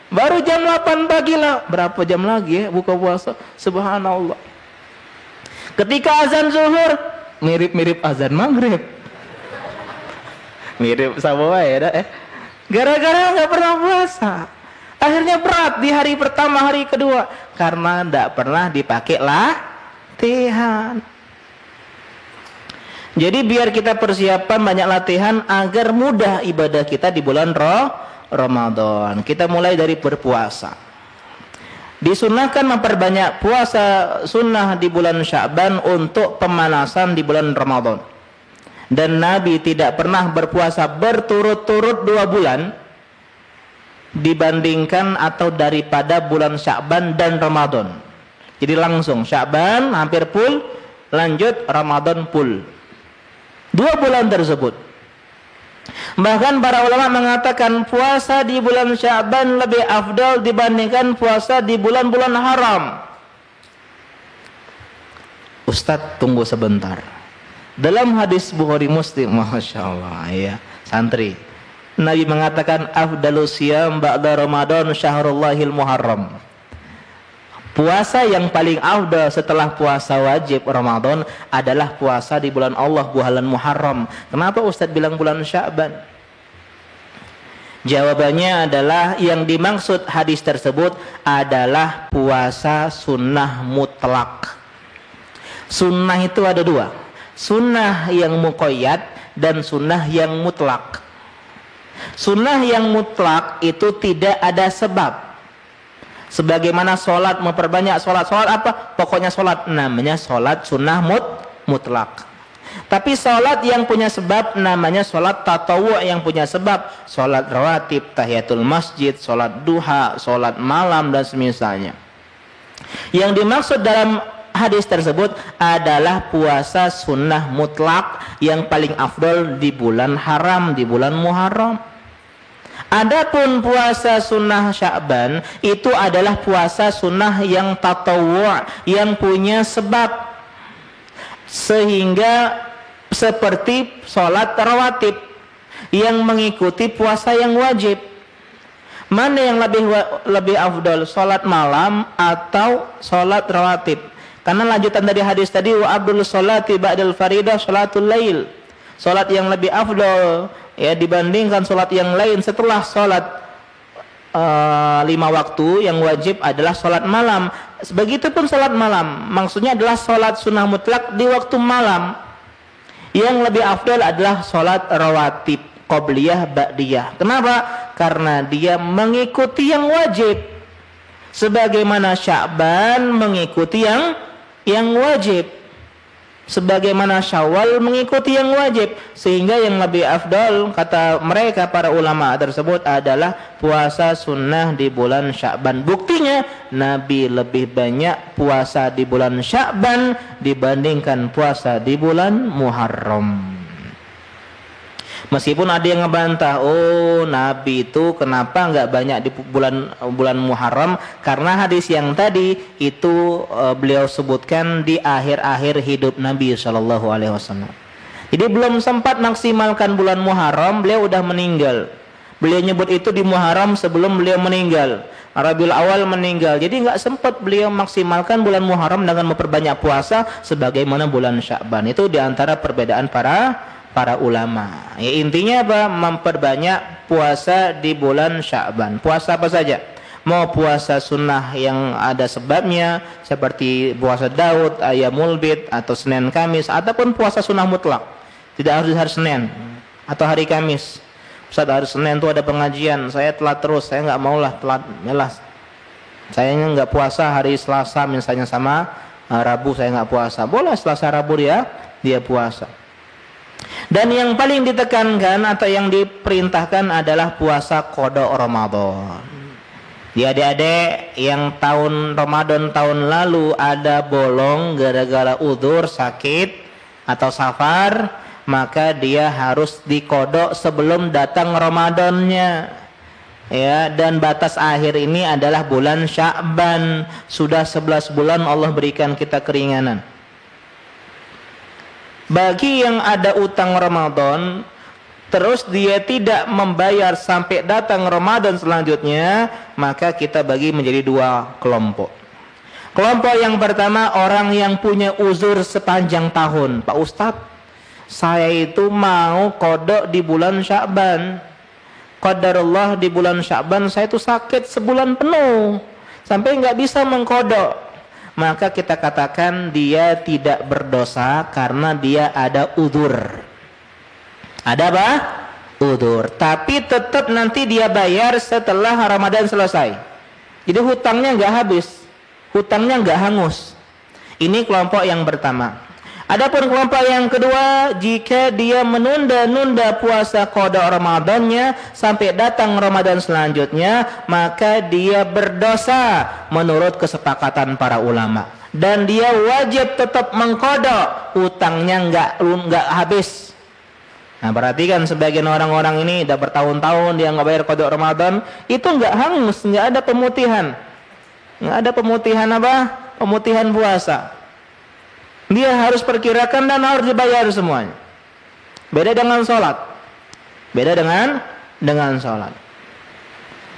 Baru jam 8 pagi lah. Berapa jam lagi ya buka puasa? Subhanallah. Ketika azan zuhur mirip-mirip azan maghrib. Mirip sama ya dah. Gara-gara nggak pernah puasa, akhirnya berat di hari pertama, hari kedua, karena nggak pernah dipakai latihan. Jadi biar kita persiapan banyak latihan agar mudah ibadah kita di bulan Ramadan. Kita mulai dari berpuasa. Disunahkan memperbanyak puasa sunnah di bulan Sya'ban untuk pemanasan di bulan Ramadan. Dan Nabi tidak pernah berpuasa berturut-turut 2 bulan dibandingkan atau daripada bulan Sya'ban dan Ramadan. Jadi langsung Sya'ban hampir full, lanjut Ramadan full. 2 bulan tersebut. Bahkan para ulama mengatakan puasa di bulan Sya'ban lebih afdal dibandingkan puasa di bulan-bulan haram. Ustadz tunggu sebentar. Dalam hadis Bukhari Muslim, Masya Allah ya, santri, Nabi mengatakan afdalus siyam ba'da Ramadan syahrallahil muharram. Puasa yang paling afdal setelah puasa wajib Ramadan adalah puasa di bulan Allah, bulan Muharram. Kenapa Ustadz bilang bulan Sya'ban? Jawabannya adalah yang dimaksud hadis tersebut adalah puasa sunnah mutlak. Sunnah itu ada 2. Sunnah yang muqayyad dan sunnah yang mutlak. Sunnah yang mutlak itu tidak ada sebab. Sebagaimana sholat, memperbanyak sholat. Sholat apa? Pokoknya sholat. Namanya sholat sunnah mutlak. Tapi sholat yang punya sebab namanya sholat tatawu' yang punya sebab. Sholat rawatib, tahiyatul masjid, sholat duha, sholat malam dan semisalnya. Yang dimaksud dalam hadis tersebut adalah puasa sunnah mutlak yang paling afdol di bulan haram, di bulan Muharram. Adapun puasa sunnah Sya'ban itu adalah puasa sunnah yang tatawu', yang punya sebab, sehingga seperti sholat rawatib yang mengikuti puasa yang wajib. Mana yang lebih afdol, sholat malam atau sholat rawatib? Karena lanjutan dari hadis tadi, wa abdul sholati ba'dal faridah sholatul lail. Salat yang lebih afdal ya dibandingkan salat yang lain setelah salat 5 waktu yang wajib adalah salat malam. Begitupun salat malam, maksudnya adalah salat sunnah mutlak di waktu malam. Yang lebih afdal adalah salat rawatib qobliyah ba'diyah. Kenapa? Karena dia mengikuti yang wajib, sebagaimana Sya'ban mengikuti yang wajib, sebagaimana Syawal mengikuti yang wajib. Sehingga yang lebih afdal kata mereka para ulama tersebut adalah puasa sunnah di bulan Sya'ban. Buktinya Nabi lebih banyak puasa di bulan Sya'ban dibandingkan puasa di bulan Muharram. Meskipun ada yang ngebantah, oh Nabi itu kenapa nggak banyak di bulan Muharram? Karena hadis yang tadi itu beliau sebutkan di akhir-akhir hidup Nabi Shallallahu Alaihi Wasallam. Jadi belum sempat maksimalkan bulan Muharram, beliau udah meninggal. Beliau nyebut itu di Muharram sebelum beliau meninggal. Rabiul Awal meninggal. Jadi nggak sempat beliau maksimalkan bulan Muharram dengan memperbanyak puasa sebagaimana bulan Sya'ban. Itu diantara perbedaan para ulama. Ya, intinya apa? Memperbanyak puasa di bulan Sya'ban. Puasa apa saja? Mau puasa sunnah yang ada sebabnya seperti puasa Daud, Ayyamul Bid atau Senin Kamis, ataupun puasa sunnah mutlak. Tidak harus hari Senin atau hari Kamis. Ustaz, hari Senin itu ada pengajian, saya telat terus, saya nggak maulah telat, melas. Saya nggak puasa hari Selasa misalnya sama Rabu saya nggak puasa. Boleh Selasa Rabu dia puasa. Dan yang paling ditekankan atau yang diperintahkan adalah puasa qada Ramadan. Di adik-adik yang tahun Ramadan tahun lalu ada bolong gara-gara udzur, sakit atau safar, maka dia harus dikodok sebelum datang Ramadannya. Ya, dan batas akhir ini adalah bulan Sya'ban. Sudah 11 bulan Allah berikan kita keringanan. Bagi yang ada utang Ramadan terus dia tidak membayar sampai datang Ramadan selanjutnya, maka kita bagi menjadi 2 kelompok. Kelompok yang pertama, orang yang punya uzur sepanjang tahun. Pak Ustadz, saya itu mau kodok di bulan Sya'ban. Qadarullah di bulan Sya'ban saya itu sakit sebulan penuh sampai nggak bisa mengkodok. Maka kita katakan dia tidak berdosa karena dia ada udzur. Ada apa? Udzur. Tapi tetap nanti dia bayar setelah Ramadan selesai. Jadi hutangnya nggak habis, hutangnya nggak hangus. Ini kelompok yang pertama. Adapun kelompok yang kedua, jika dia menunda-nunda puasa qada Ramadannya sampai datang Ramadan selanjutnya, maka dia berdosa menurut kesepakatan para ulama. Dan dia wajib tetap mengqada, hutangnya enggak habis. Nah, perhatikan sebagian orang-orang ini udah bertahun-tahun dia enggak bayar qada Ramadan, itu enggak hangus, enggak ada pemutihan. Enggak ada pemutihan apa? Pemutihan puasa. Dia harus perkirakan dan harus dibayar semuanya. Beda dengan sholat. Beda dengan sholat.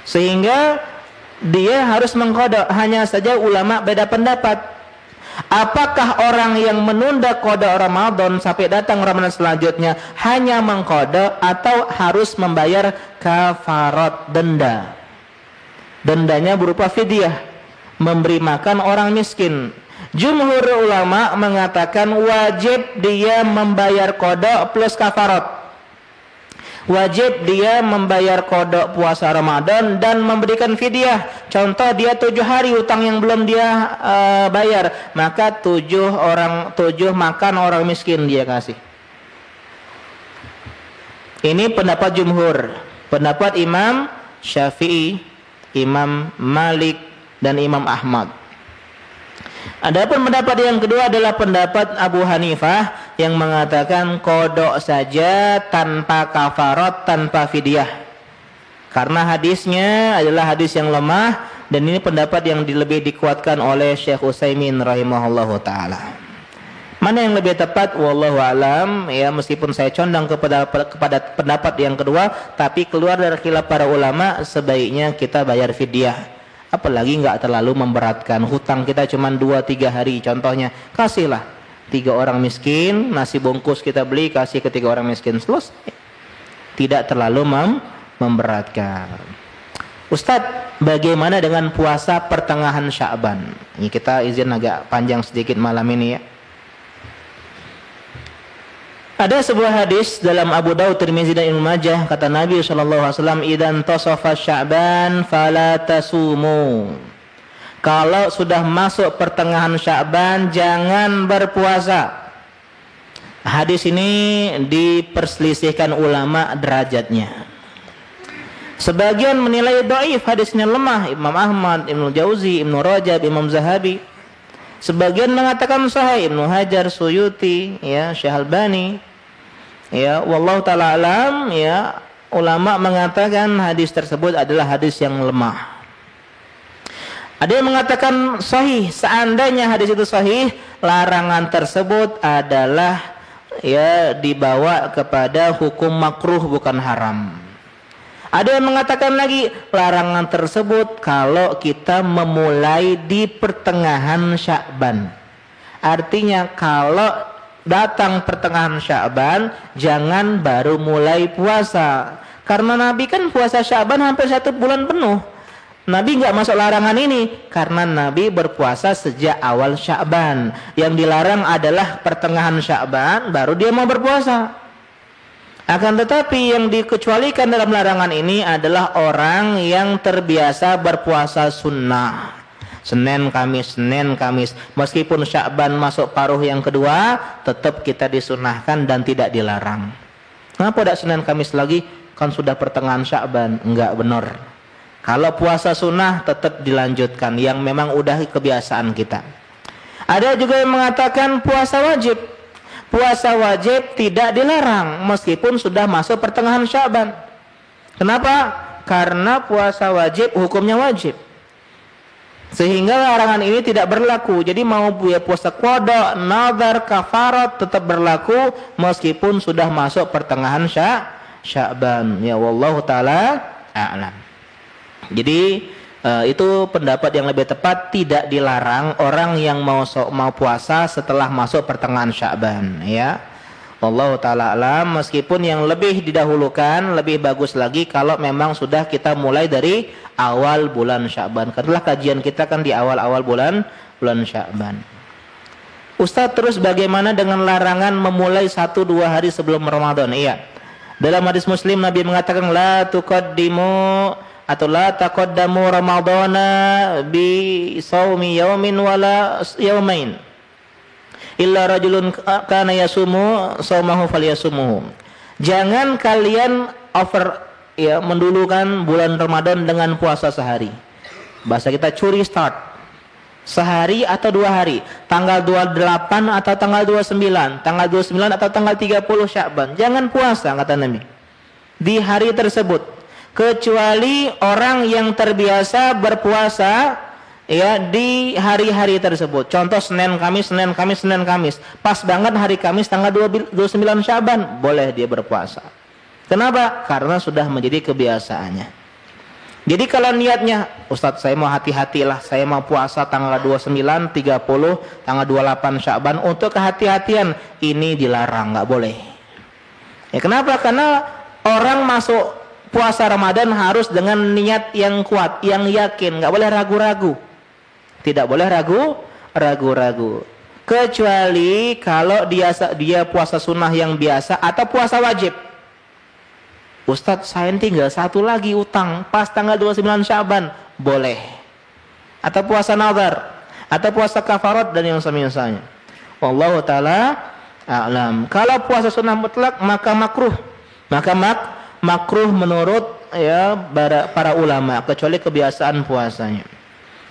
Sehingga dia harus mengqada. Hanya saja ulama beda pendapat. Apakah orang yang menunda qada Ramadan sampai datang Ramadan selanjutnya hanya mengqada atau harus membayar kafarat, denda? Dendanya berupa fidyah, memberi makan orang miskin. Jumhur ulama mengatakan wajib dia membayar qada plus kafarat. Wajib dia membayar qada puasa Ramadan dan memberikan fidyah. Contoh dia 7 hari utang yang belum dia bayar, maka 7 makan orang miskin dia kasih. Ini pendapat jumhur. Pendapat Imam Syafi'i, Imam Malik dan Imam Ahmad. Adapun pendapat yang kedua adalah pendapat Abu Hanifah yang mengatakan qada saja tanpa kafarat, tanpa fidyah. Karena hadisnya adalah hadis yang lemah dan ini pendapat yang lebih dikuatkan oleh Syekh Utsaimin rahimahullahu taala. Mana yang lebih tepat? Wallahu alam. Ya, meskipun saya condong kepada pendapat yang kedua, tapi keluar dari khilaf para ulama sebaiknya kita bayar fidyah. Apalagi nggak terlalu memberatkan. Hutang kita cuma 2-3 hari contohnya. Kasihlah 3 orang miskin, nasi bungkus kita beli, kasih ke 3 orang miskin, selesai. Tidak terlalu memberatkan. Ustadz, bagaimana dengan puasa pertengahan Sya'ban? Ini kita izin agak panjang sedikit malam ini ya. Ada sebuah hadis dalam Abu Daud, Tirmizi dan Ibnu Majah, kata Nabi SAW, "Idzan tasafa Sya'ban fala tasumu." Kalau sudah masuk pertengahan Sya'ban, jangan berpuasa. Hadis ini diperselisihkan ulama derajatnya. Sebagian menilai dhaif, hadisnya lemah, Imam Ahmad, Ibnu Jauzi, Ibnu Rajab, Imam Zahabi. Sebagian mengatakan sahih, Ibnu Hajar, Suyuti, ya, Syekh Albani. Ya, wallahu taala alam, ya, ulama mengatakan hadis tersebut adalah hadis yang lemah. Ada yang mengatakan sahih, seandainya hadis itu sahih, larangan tersebut adalah ya dibawa kepada hukum makruh bukan haram. Ada yang mengatakan lagi larangan tersebut kalau kita memulai di pertengahan Sya'ban. Artinya kalau datang pertengahan Sya'ban, jangan baru mulai puasa. Karena Nabi kan puasa Sya'ban hampir 1 bulan penuh. Nabi nggak masuk larangan ini karena Nabi berpuasa sejak awal Sya'ban. Yang dilarang adalah pertengahan Sya'ban baru dia mau berpuasa. Akan tetapi yang dikecualikan dalam larangan ini adalah orang yang terbiasa berpuasa sunnah. Senin, Kamis, Senin, Kamis. Meskipun Sya'ban masuk paruh yang kedua, tetap kita disunahkan dan tidak dilarang. Kenapa tidak Senin, Kamis lagi? Kan sudah pertengahan Sya'ban. Enggak benar. Kalau puasa sunnah tetap dilanjutkan, yang memang udah kebiasaan kita. Ada juga yang mengatakan puasa wajib. Puasa wajib tidak dilarang meskipun sudah masuk pertengahan Sya'ban. Kenapa? Karena puasa wajib hukumnya wajib. Sehingga larangan ini tidak berlaku. Jadi mau puasa qada, nazar, kafarat tetap berlaku meskipun sudah masuk pertengahan Sya'ban. Ya wallahu taala a'lam. Jadi itu pendapat yang lebih tepat, tidak dilarang orang yang mau puasa setelah masuk pertengahan Sya'ban, ya. Wallahu taala alam. Meskipun yang lebih didahulukan, lebih bagus lagi kalau memang sudah kita mulai dari awal bulan Sya'ban. Karena kajian kita kan di awal-awal bulan Sya'ban. Ustaz, terus bagaimana dengan larangan memulai 1-2 hari sebelum Ramadan? Iya. Dalam hadis Muslim Nabi mengatakan la tuqaddimu atau la taqaddamu ramadhana bi shaumi yaumin wala yaumain illa rajulun kana yasumu shaumahu falyasumuhu. Jangan kalian mendulukan bulan Ramadan dengan puasa sehari. Bahasa kita curi start. Sehari atau 2 hari. Tanggal 28 atau tanggal 29, tanggal 29 atau tanggal 30 Sya'ban. Jangan puasa kata Nabi di hari tersebut. Kecuali orang yang terbiasa berpuasa ya di hari-hari tersebut. Contoh Senin, Kamis, Senin, Kamis, Senin, Kamis. Pas banget hari Kamis tanggal 29 Sya'ban, boleh dia berpuasa. Kenapa? Karena sudah menjadi kebiasaannya. Jadi kalau niatnya, Ustadz saya mau hati-hatilah, saya mau puasa tanggal 29, 30, tanggal 28 Sya'ban untuk kehati-hatian, ini dilarang, nggak boleh. Ya kenapa? Karena orang masuk puasa Ramadan harus dengan niat yang kuat, yang yakin, nggak boleh ragu-ragu. Tidak boleh ragu-ragu. Kecuali kalau dia puasa sunnah yang biasa atau puasa wajib. Ustadz, saya tinggal 1 lagi utang pas tanggal 29 Sya'ban, boleh. Atau puasa nazar, atau puasa kafarat dan yang semisalnya. Wallahu taala a'lam. Kalau puasa sunnah mutlak maka makruh. Maka makruh menurut ya para ulama, kecuali kebiasaan puasanya.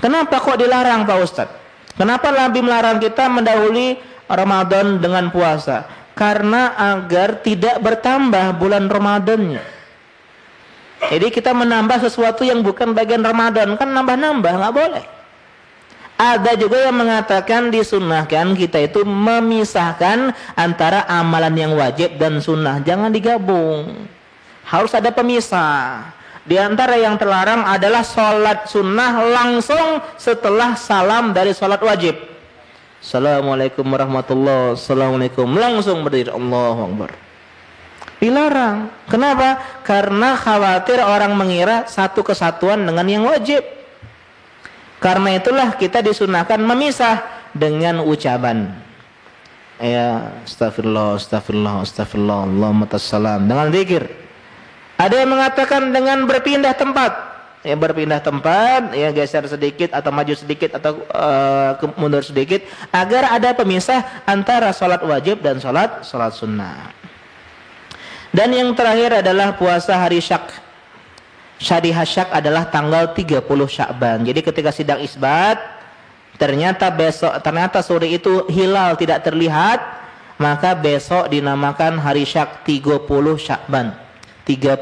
Kenapa kok dilarang Pak Ustadz? Kenapa Nabi melarang kita mendahului Ramadan dengan puasa? Karena agar tidak bertambah bulan Ramadannya. Jadi kita menambah sesuatu yang bukan bagian Ramadan, kan nambah-nambah, nggak boleh. Ada juga yang mengatakan disunnahkan kita itu memisahkan antara amalan yang wajib dan sunnah, jangan digabung. Harus ada pemisah. Di antara yang terlarang adalah sholat sunnah langsung setelah salam dari sholat wajib. Assalamualaikum warahmatullahi wabarakatuh. Assalamualaikum, langsung berdiri, Allahu Akbar. Dilarang. Kenapa? Karena khawatir orang mengira satu kesatuan dengan yang wajib. Karena itulah kita disunahkan memisah dengan ucapan. Ya, astagfirullah, astagfirullah, astagfirullah, Allahumma tassalam, dengan zikir. Ada yang mengatakan dengan berpindah tempat. Ya, berpindah tempat, ya geser sedikit atau maju sedikit atau mundur sedikit agar ada pemisah antara sholat wajib dan sholat sunnah. Dan yang terakhir adalah puasa hari syak. Syariah syak adalah tanggal 30 Sya'ban. Jadi ketika sidang isbat, ternyata sore itu hilal tidak terlihat, maka besok dinamakan hari syak 30 Sya'ban. 30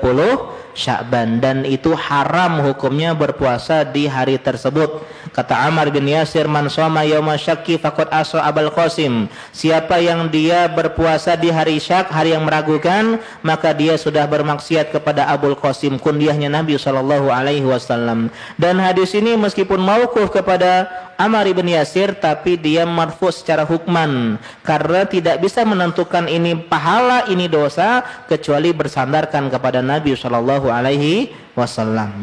Sya'ban, dan itu haram hukumnya berpuasa di hari tersebut. Kata Ammar bin Yasir, man shoma yauma syakki faqad asa Abul Qasim. Siapa yang dia berpuasa di hari syak, hari yang meragukan, maka dia sudah bermaksiat kepada Abul Qasim, kundiahnya Nabi SAW. Dan hadis ini meskipun mauquf kepada Ammar bin Yasir, tapi dia marfu secara hukman, karena tidak bisa menentukan ini pahala, ini dosa, kecuali bersandarkan kepada Nabi SAW.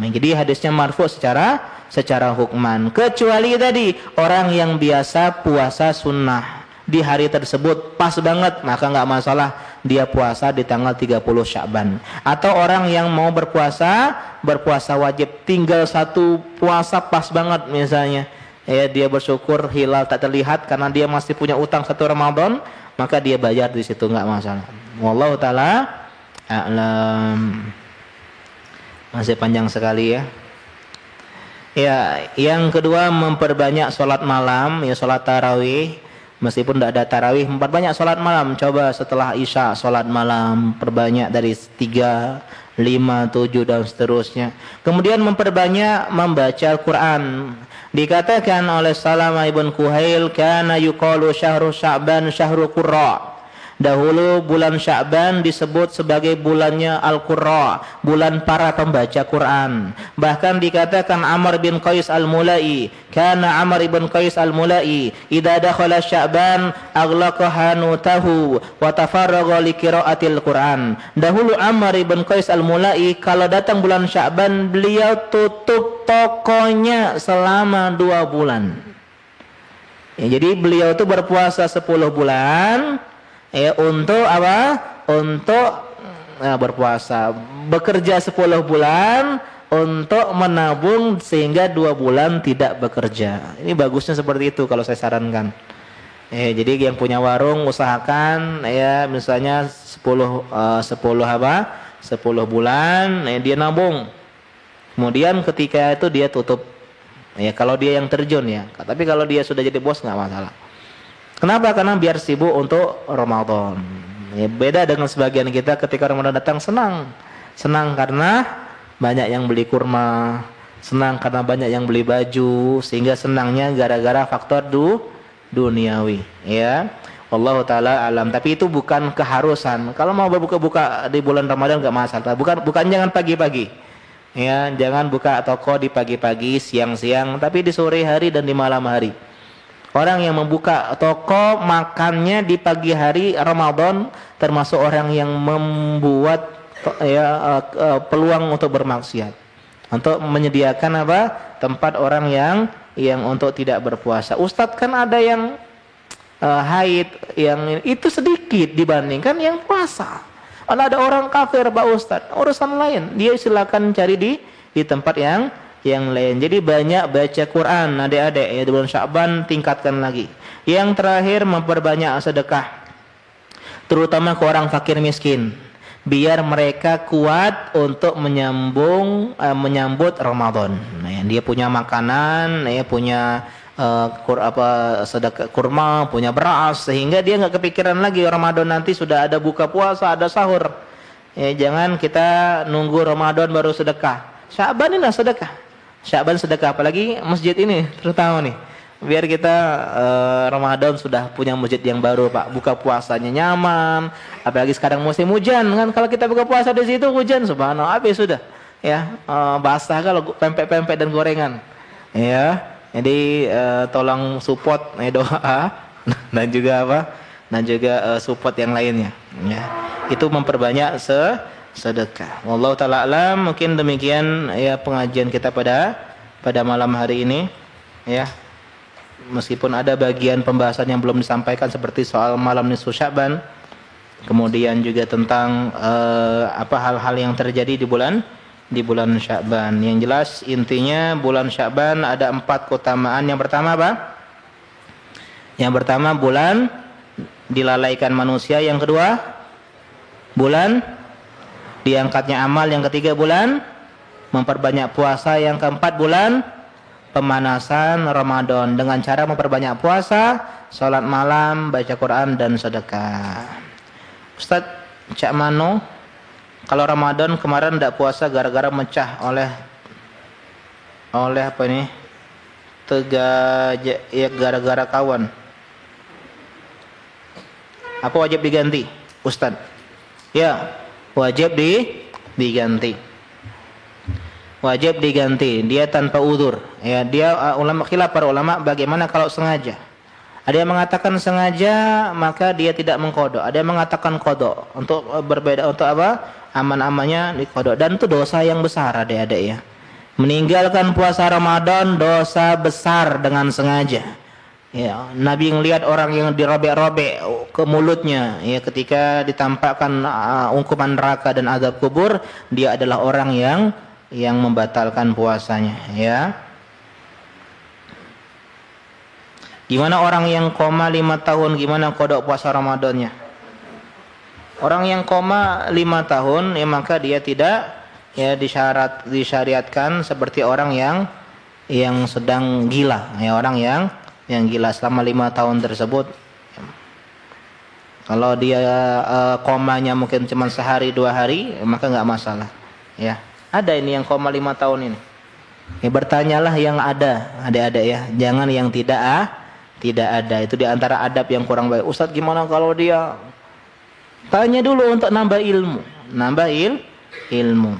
Jadi hadisnya marfu secara hukman, kecuali tadi orang yang biasa puasa sunnah di hari tersebut pas banget, maka nggak masalah dia puasa di tanggal 30 Sya'ban. Atau orang yang mau berpuasa wajib, tinggal satu puasa pas banget misalnya, ya dia bersyukur hilal tak terlihat karena dia masih punya utang 1 Ramadan, maka dia bayar di situ, nggak masalah. Wallahu taala a'lam. Masih panjang sekali ya. Ya, yang kedua memperbanyak sholat malam, ya sholat tarawih. Meskipun tidak ada tarawih, memperbanyak sholat malam. Coba setelah isya sholat malam, perbanyak dari 3, 5, 7 dan seterusnya. Kemudian memperbanyak membaca Al-Quran. Dikatakan oleh Salamah ibn Kuhail, kana yuqalu syahru Sya'ban syahru Qurra. Dahulu bulan Sya'ban disebut sebagai bulannya Al-Qurra, bulan para pembaca Quran. Bahkan dikatakan Amr bin Qais al-Mulai, kana Amr bin Qais al-Mulai idza dakhala Sya'ban aghlaqa hanutahu wa tafarraga li qiraatil Quran. Dahulu Amr bin Qais al-Mulai kalau datang bulan Sya'ban, beliau tutup tokonya selama 2 bulan. Ya, jadi beliau itu berpuasa 10 bulan. Ya, untuk apa? Untuk berpuasa, bekerja 10 bulan untuk menabung sehingga 2 bulan tidak bekerja. Ini bagusnya seperti itu kalau saya sarankan. Jadi yang punya warung usahakan ya misalnya 10 bulan dia nabung. Kemudian ketika itu dia tutup. Ya kalau dia yang terjun ya. Tapi kalau dia sudah jadi bos nggak masalah. Kenapa? Karena biar sibuk untuk Ramadan. Ya, beda dengan sebagian kita ketika Ramadan datang senang karena banyak yang beli kurma, senang karena banyak yang beli baju, sehingga senangnya gara-gara faktor duniawi. Ya, Wallahu taala alam. Tapi itu bukan keharusan. Kalau mau berbuka-buka di bulan Ramadan nggak masalah. Bukan jangan pagi-pagi. Ya, jangan buka toko di pagi-pagi, siang-siang, tapi di sore hari dan di malam hari. Orang yang membuka toko makannya di pagi hari Ramadan termasuk orang yang membuat peluang untuk bermaksiat, untuk menyediakan tempat orang yang untuk tidak berpuasa. Ustadz, kan ada yang haid, yang itu sedikit dibandingkan yang puasa. Ada orang kafir Pak Ustadz, urusan lain, dia silakan cari di tempat yang lain. Jadi banyak baca Quran adik-adik ya, di bulan Sya'ban tingkatkan lagi. Yang terakhir memperbanyak sedekah, terutama ke orang fakir miskin, biar mereka kuat untuk menyambut Ramadan. Nah, dia punya makanan, punya sedekah kurma, punya beras, sehingga dia nggak kepikiran lagi Ramadan nanti sudah ada buka puasa, ada sahur. Jangan kita nunggu Ramadan baru sedekah. Sya'ban ini sedekah. Sya'ban sedekah, apalagi masjid ini terutama nih. Biar kita Ramadan sudah punya masjid yang baru, Pak. Buka puasanya nyaman. Apalagi sekarang musim hujan kan, kalau kita buka puasa di situ hujan, subhanallah, habis sudah. ya, basah kalau pempek-pempek dan gorengan. Ya. Jadi tolong support doa dan juga apa? Dan juga support yang lainnya, ya. Itu memperbanyak sedekah. Wallahu taala alam, mungkin demikian ya pengajian kita pada malam hari ini, ya. Meskipun ada bagian pembahasan yang belum disampaikan seperti soal malam nisfu Sya'ban, kemudian juga tentang hal-hal yang terjadi di bulan Sya'ban. Yang jelas intinya bulan Sya'ban ada 4 keutamaan. Yang pertama apa? Yang pertama bulan dilalaikan manusia. Yang kedua bulan diangkatnya amal. Yang ketiga bulan memperbanyak puasa. Yang keempat bulan pemanasan Ramadan dengan cara memperbanyak puasa, sholat malam, baca Quran dan sedekah. Ustaz, Cak Mano, kalau Ramadan kemarin tidak puasa gara-gara mecah oleh apa ini? Gara-gara kawan. Apa wajib diganti, Ustaz? Ya, wajib diganti. Wajib diganti, dia tanpa uzur. Ya, dia khilaf para ulama bagaimana kalau sengaja. Ada yang mengatakan sengaja maka dia tidak mengqadha. Ada yang mengatakan qadha. Untuk berbeda untuk apa? Aman-amannya diqadha. Dan itu dosa yang besar adik-adik ya. Meninggalkan puasa Ramadan dosa besar dengan sengaja. Ya, Nabi ngelihat orang yang dirobek-robek ke mulutnya ya ketika ditampakkan hukuman neraka dan azab kubur, dia adalah orang yang membatalkan puasanya, ya. Gimana orang yang koma 5 tahun, gimana kodok puasa Ramadannya? Orang yang koma 5 tahun, ya maka dia tidak ya disyariatkan seperti orang yang sedang gila, ya orang yang gila selama 5 tahun tersebut. Kalau dia komanya mungkin cuma sehari 2 hari, maka nggak masalah, ya. Ada ini yang koma 5 tahun ini. Ya, bertanyalah yang ada, adik-adik ya. Jangan yang tidak ada. Itu di antara adab yang kurang baik. Ustaz, gimana kalau dia? Tanya dulu untuk nambah ilmu. Ilmu.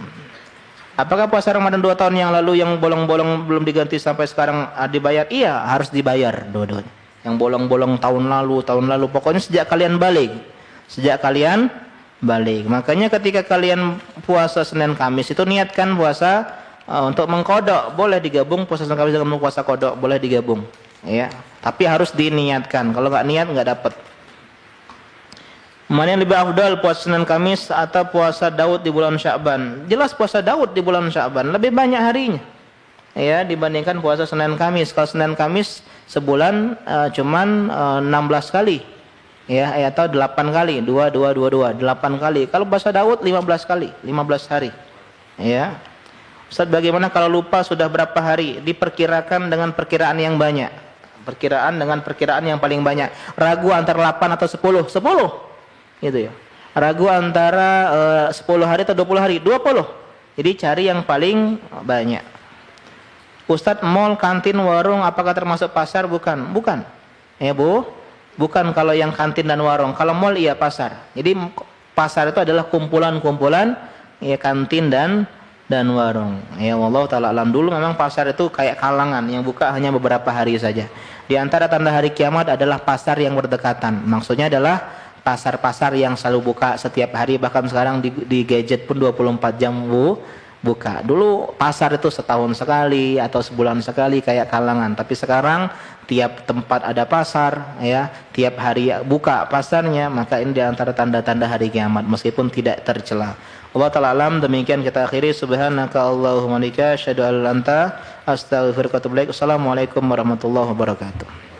Apakah puasa Ramadan 2 tahun yang lalu yang bolong-bolong belum diganti sampai sekarang dibayar? Iya, harus dibayar dua-duanya. Yang bolong-bolong tahun lalu. Pokoknya sejak kalian balik. Makanya ketika kalian puasa Senin Kamis itu niatkan puasa untuk mengkodok, boleh digabung puasa Senin Kamis dengan puasa kodok, boleh digabung, ya. Tapi harus diniatkan. Kalau nggak niat nggak dapat. Mana yang lebih afdal, puasa Senin Kamis atau puasa Daud di bulan Sya'ban? Jelas puasa Daud di bulan Sya'ban lebih banyak harinya, ya, dibandingkan puasa Senin Kamis. Kalau Senin Kamis sebulan cuman 16 kali. Ya, atau 8 kali, 8 kali. Kalau puasa Daud 15 kali, 15 hari. Ya. Ustaz, bagaimana kalau lupa sudah berapa hari? Diperkirakan dengan perkiraan yang banyak. Perkiraan yang paling banyak. Ragu antara 8 atau 10? 10. Gitu ya. Ragu antara 10 hari atau 20 hari? 20. Jadi cari yang paling banyak. Ustaz, mall, kantin, warung apakah termasuk pasar? Bukan. Ya, Bu. Bukan kalau yang kantin dan warung. Kalau mall iya pasar. Jadi pasar itu adalah kumpulan-kumpulan ya kantin dan warung. Ya wallahu taala alam. Dulu memang pasar itu kayak kalangan yang buka hanya beberapa hari saja. Di antara tanda hari kiamat adalah pasar yang berdekatan. Maksudnya adalah pasar-pasar yang selalu buka setiap hari, bahkan sekarang di gadget pun 24 jam buka. Dulu pasar itu setahun sekali atau sebulan sekali kayak kalangan. Tapi sekarang tiap tempat ada pasar, ya, tiap hari buka pasarnya, maka ini di antara tanda-tanda hari kiamat meskipun tidak tercela. Allah ta'ala alam, demikian kita akhiri. Subhanaka Allahumma lika asyhadu an la ilaha illa anta astaghfiruka wa atubu ilaik. Assalamualaikum warahmatullahi wabarakatuh.